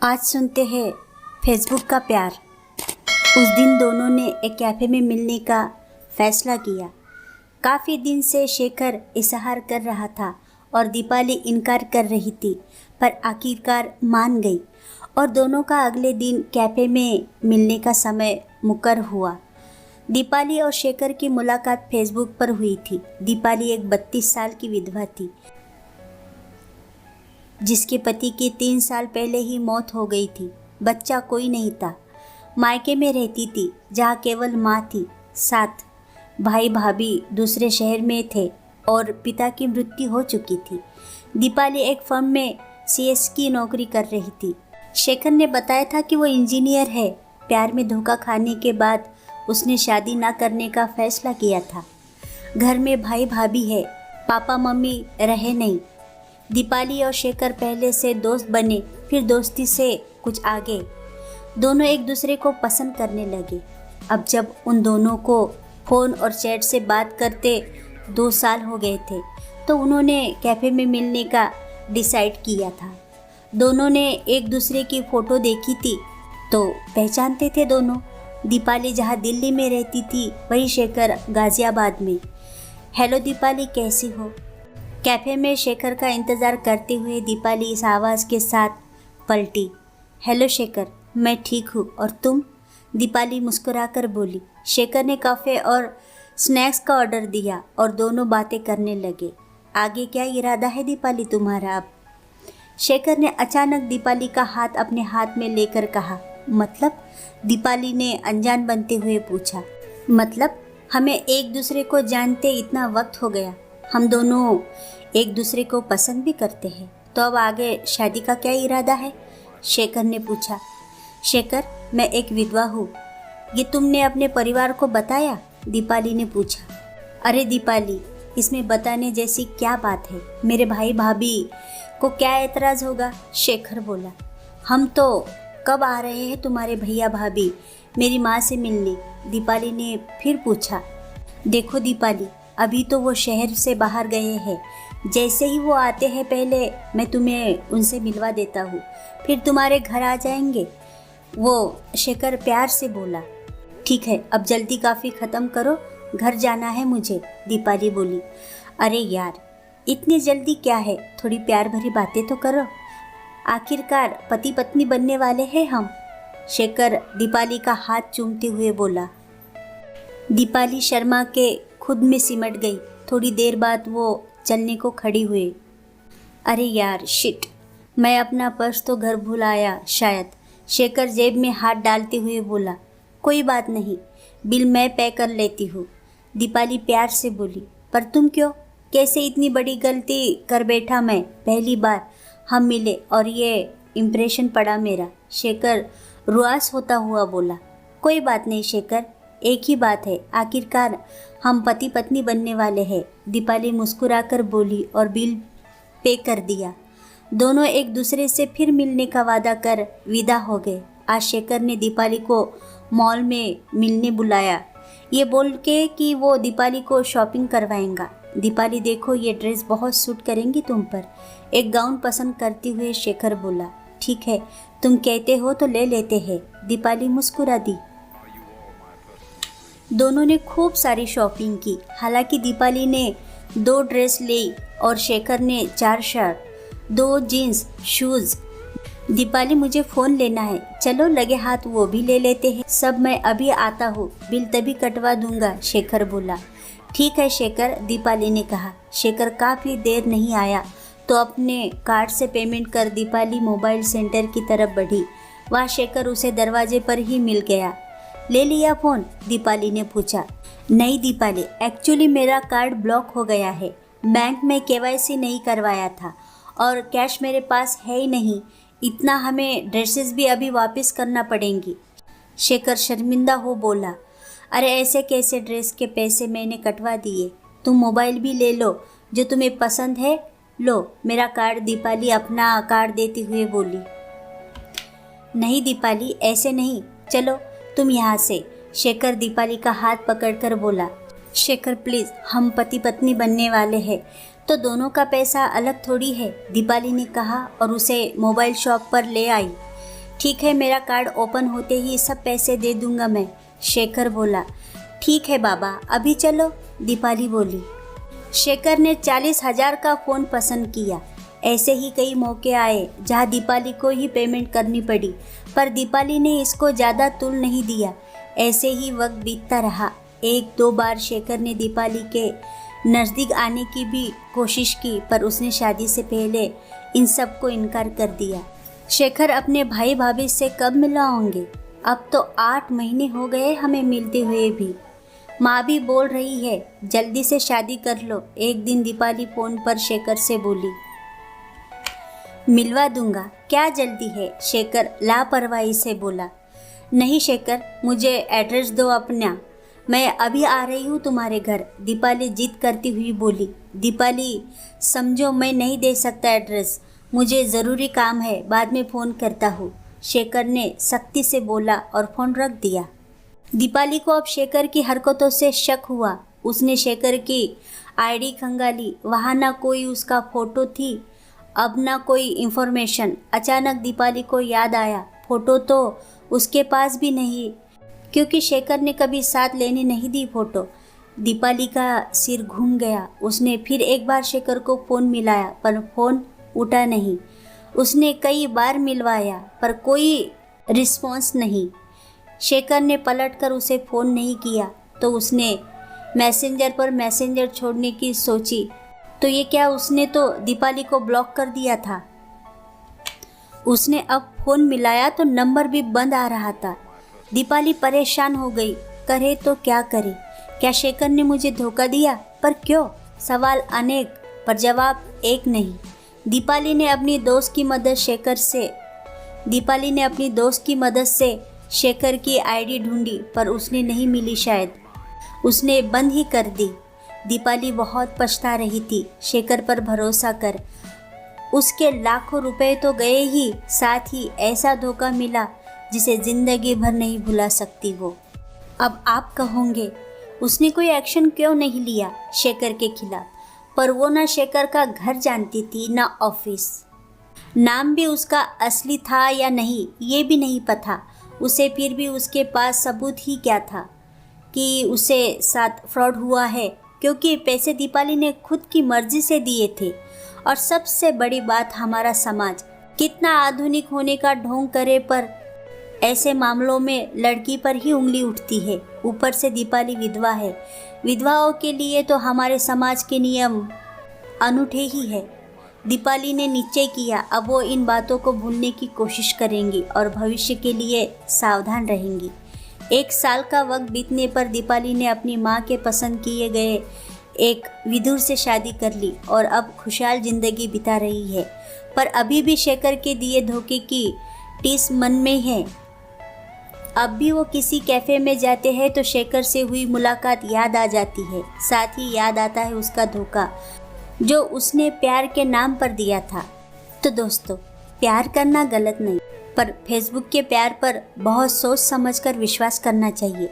आज सुनते हैं फेसबुक का प्यार। उस दिन दोनों ने एक कैफ़े में मिलने का फैसला किया। काफ़ी दिन से शेखर इजहार कर रहा था और दीपाली इनकार कर रही थी, पर आखिरकार मान गई और दोनों का अगले दिन कैफ़े में मिलने का समय मुकर हुआ। दीपाली और शेखर की मुलाकात फेसबुक पर हुई थी। दीपाली एक 32 साल की विधवा थी जिसके पति की 3 साल पहले ही मौत हो गई थी। बच्चा कोई नहीं था। मायके में रहती थी जहाँ केवल माँ थी। 7 भाई भाभी दूसरे शहर में थे और पिता की मृत्यु हो चुकी थी। दीपाली एक फर्म में सीएस की नौकरी कर रही थी। शेखर ने बताया था कि वो इंजीनियर है। प्यार में धोखा खाने के बाद उसने शादी ना करने का फैसला किया था। घर में भाई भाभी है, पापा मम्मी रहे नहीं। दीपाली और शेखर पहले से दोस्त बने, फिर दोस्ती से कुछ आगे। दोनों एक दूसरे को पसंद करने लगे। अब जब उन दोनों को फ़ोन और चैट से बात करते 2 साल हो गए थे, तो उन्होंने कैफ़े में मिलने का डिसाइड किया था। दोनों ने एक दूसरे की फ़ोटो देखी थी तो पहचानते थे दोनों। दीपाली जहाँ दिल्ली में रहती थी, वही शेखर गाज़ियाबाद में। हेलो दीपाली, कैसी हो? कैफ़े में शेखर का इंतज़ार करते हुए दीपाली इस आवाज़ के साथ पलटी। हेलो शेखर, मैं ठीक हूँ, और तुम? दीपाली मुस्कुराकर बोली। शेखर ने काफ़े और स्नैक्स का ऑर्डर दिया और दोनों बातें करने लगे। आगे क्या इरादा है दीपाली तुम्हारा अब? शेखर ने अचानक दीपाली का हाथ अपने हाथ में लेकर कहा। मतलब? दीपाली ने अनजान बनते हुए पूछा। मतलब हमें एक दूसरे को जानते इतना वक्त हो गया, हम दोनों एक दूसरे को पसंद भी करते हैं, तो अब आगे शादी का क्या इरादा है? शेखर ने पूछा। शेखर, मैं एक विधवा हूँ, ये तुमने अपने परिवार को बताया? दीपाली ने पूछा। अरे दीपाली, इसमें बताने जैसी क्या बात है? मेरे भाई भाभी को क्या एतराज़ होगा? शेखर बोला। हम तो कब आ रहे हैं तुम्हारे भैया भाभी मेरी माँ से मिलने? दीपाली ने फिर पूछा। देखो दीपाली, अभी तो वो शहर से बाहर गए हैं। जैसे ही वो आते हैं पहले मैं तुम्हें उनसे मिलवा देता हूँ, फिर तुम्हारे घर आ जाएंगे वो, शेखर प्यार से बोला। ठीक है, अब जल्दी काफ़ी ख़त्म करो, घर जाना है मुझे, दीपाली बोली। अरे यार, इतनी जल्दी क्या है, थोड़ी प्यार भरी बातें तो करो, आखिरकार पति पत्नी बनने वाले हैं हम, शेखर दीपाली का हाथ चूमते हुए बोला। दीपाली शर्मा के खुद में सिमट गई। थोड़ी देर बाद वो चलने को खड़ी हुई। अरे यार, शिट, मैं अपना पर्स तो घर भूल आया शायद, शेखर जेब में हाथ डालते हुए बोला। कोई बात नहीं, बिल मैं पे कर लेती हूँ, दीपाली प्यार से बोली। पर तुम क्यों? कैसे इतनी बड़ी गलती कर बैठा मैं? पहली बार हम मिले और ये इम्प्रेशन पड़ा मेरा, शेखर रुआस होता हुआ बोला। कोई बात नहीं शेखर, एक ही बात है, आखिरकार हम पति पत्नी बनने वाले हैं, दीपाली मुस्कुराकर बोली और बिल पे कर दिया। दोनों एक दूसरे से फिर मिलने का वादा कर विदा हो गए। आज शेखर ने दीपाली को मॉल में मिलने बुलाया, ये बोल के कि वो दीपाली को शॉपिंग करवाएगा। दीपाली देखो, ये ड्रेस बहुत सूट करेंगी तुम पर, एक गाउन पसंद करते हुए शेखर बोला। ठीक है, तुम कहते हो तो ले लेते हैं, दीपाली मुस्कुरा दी। दोनों ने खूब सारी शॉपिंग की। हालांकि दीपाली ने 2 ड्रेस ली और शेखर ने 4 शर्ट, 2 जीन्स, शूज़। दीपाली, मुझे फ़ोन लेना है, चलो लगे हाथ वो भी ले लेते हैं। सब मैं अभी आता हूँ, बिल तभी कटवा दूंगा, शेखर बोला। ठीक है शेखर, दीपाली ने कहा। शेखर काफ़ी देर नहीं आया तो अपने कार्ड से पेमेंट कर दीपाली मोबाइल सेंटर की तरफ बढ़ी। वहाँ शेखर उसे दरवाजे पर ही मिल गया। ले लिया फ़ोन? दीपाली ने पूछा। नहीं दीपाली, एक्चुअली मेरा कार्ड ब्लॉक हो गया है, बैंक में केवाईसी नहीं करवाया था और कैश मेरे पास है ही नहीं, इतना हमें ड्रेसेस भी अभी वापस करना पड़ेंगी, शेखर शर्मिंदा हो बोला। अरे ऐसे कैसे, ड्रेस के पैसे मैंने कटवा दिए, तुम मोबाइल भी ले लो, जो तुम्हें पसंद है लो मेरा कार्ड, दीपाली अपना कार्ड देती हुए बोली। नहीं दीपाली, ऐसे नहीं, चलो तुम यहाँ से, शेखर दीपाली का हाथ पकड़कर बोला। शेखर प्लीज़, हम पति पत्नी बनने वाले हैं तो दोनों का पैसा अलग थोड़ी है, दीपाली ने कहा और उसे मोबाइल शॉप पर ले आई। ठीक है, मेरा कार्ड ओपन होते ही सब पैसे दे दूंगा मैं, शेखर बोला। ठीक है बाबा, अभी चलो, दीपाली बोली। शेखर ने 40,000 का फ़ोन पसंद किया। ऐसे ही कई मौके आए जहां दीपाली को ही पेमेंट करनी पड़ी, पर दीपाली ने इसको ज़्यादा तुल नहीं दिया। ऐसे ही वक्त बीतता रहा। 1-2 बार शेखर ने दीपाली के नज़दीक आने की भी कोशिश की, पर उसने शादी से पहले इन सब को इनकार कर दिया। शेखर अपने भाई भाभी से कब मिला होंगे? अब तो 8 महीने हो गए हमें मिलते हुए भी। माँ भी बोल रही है जल्दी से शादी कर लो। एक दिन दीपाली फ़ोन पर शेखर से बोली, मिलवा दूंगा, क्या जल्दी है? शेखर लापरवाही से बोला। नहीं शेखर, मुझे एड्रेस दो अपना, मैं अभी आ रही हूँ तुम्हारे घर, दीपाली जिद करती हुई बोली। दीपाली, समझो मैं नहीं दे सकता एड्रेस, मुझे ज़रूरी काम है, बाद में फ़ोन करता हूँ, शेखर ने सख्ती से बोला और फ़ोन रख दिया। दीपाली को अब शेखर की हरकतों से शक हुआ। उसने शेखर की आईडी खंगाली, वहाँ ना कोई उसका फ़ोटो थी, अब ना कोई इन्फॉर्मेशन। अचानक दीपाली को याद आया, फ़ोटो तो उसके पास भी नहीं, क्योंकि शेखर ने कभी साथ लेने नहीं दी फ़ोटो। दीपाली का सिर घूम गया। उसने फिर एक बार शेखर को फ़ोन मिलाया, पर फ़ोन उठा नहीं। उसने कई बार मिलवाया, पर कोई रिस्पॉन्स नहीं। शेखर ने पलटकर उसे फ़ोन नहीं किया, तो उसने मैसेंजर पर मैसेंजर छोड़ने की सोची। तो ये क्या, उसने तो दीपाली को ब्लॉक कर दिया था। उसने अब फ़ोन मिलाया तो नंबर भी बंद आ रहा था। दीपाली परेशान हो गई, करे तो क्या करे? क्या शेखर ने मुझे धोखा दिया? पर क्यों? सवाल अनेक, पर जवाब एक नहीं। दीपाली ने अपनी दोस्त की मदद से शेखर की आईडी ढूंढी, पर उसने नहीं मिली, शायद उसने बंद ही कर दी। दीपाली बहुत पछता रही थी शेखर पर भरोसा कर। उसके लाखों रुपए तो गए ही, साथ ही ऐसा धोखा मिला जिसे ज़िंदगी भर नहीं भुला सकती वो। अब आप कहोगे, उसने कोई एक्शन क्यों नहीं लिया शेखर के खिलाफ? पर वो ना शेखर का घर जानती थी, ना ऑफिस। नाम भी उसका असली था या नहीं ये भी नहीं पता उसे। फिर भी उसके पास सबूत ही क्या था कि उसे साथ फ्रॉड हुआ है, क्योंकि पैसे दीपाली ने खुद की मर्जी से दिए थे। और सबसे बड़ी बात, हमारा समाज कितना आधुनिक होने का ढोंग करे, पर ऐसे मामलों में लड़की पर ही उंगली उठती है। ऊपर से दीपाली विधवा है। विधवाओं के लिए तो हमारे समाज के नियम अनूठे ही है। दीपाली ने निश्चय किया, अब वो इन बातों को भूलने की कोशिश करेंगी और भविष्य के लिए सावधान रहेंगी। 1 साल का वक्त बीतने पर दीपाली ने अपनी माँ के पसंद किए गए एक विदुर से शादी कर ली और अब खुशहाल जिंदगी बिता रही है। पर अभी भी शेखर के दिए धोखे की टीस मन में है। अब भी वो किसी कैफ़े में जाते हैं तो शेखर से हुई मुलाकात याद आ जाती है। साथ ही याद आता है उसका धोखा जो उसने प्यार के नाम पर दिया था। तो दोस्तों, प्यार करना गलत नहीं, पर फेसबुक के प्यार पर बहुत सोच समझकर विश्वास करना चाहिए,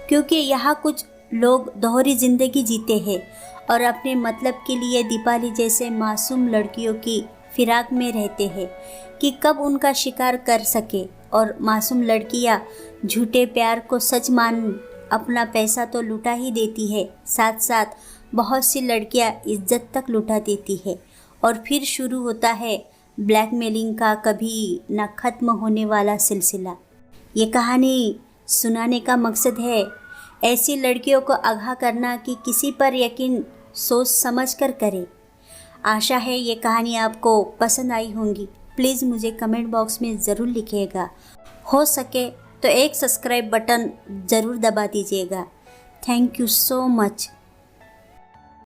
क्योंकि यहाँ कुछ लोग दोहरी ज़िंदगी जीते हैं और अपने मतलब के लिए दीपाली जैसे मासूम लड़कियों की फिराक में रहते हैं कि कब उनका शिकार कर सके। और मासूम लड़कियाँ झूठे प्यार को सच मान अपना पैसा तो लुटा ही देती है, साथ साथ बहुत सी लड़कियाँ इज्जत तक लुटा देती है। और फिर शुरू होता है ब्लैकमेलिंग का कभी न ख़त्म होने वाला सिलसिला। ये कहानी सुनाने का मकसद है ऐसी लड़कियों को आगाह करना कि किसी पर यकीन सोच समझ कर करे। आशा है ये कहानी आपको पसंद आई होंगी। प्लीज़ मुझे कमेंट बॉक्स में ज़रूर लिखिएगा। हो सके तो एक सब्सक्राइब बटन ज़रूर दबा दीजिएगा। Thank you so much.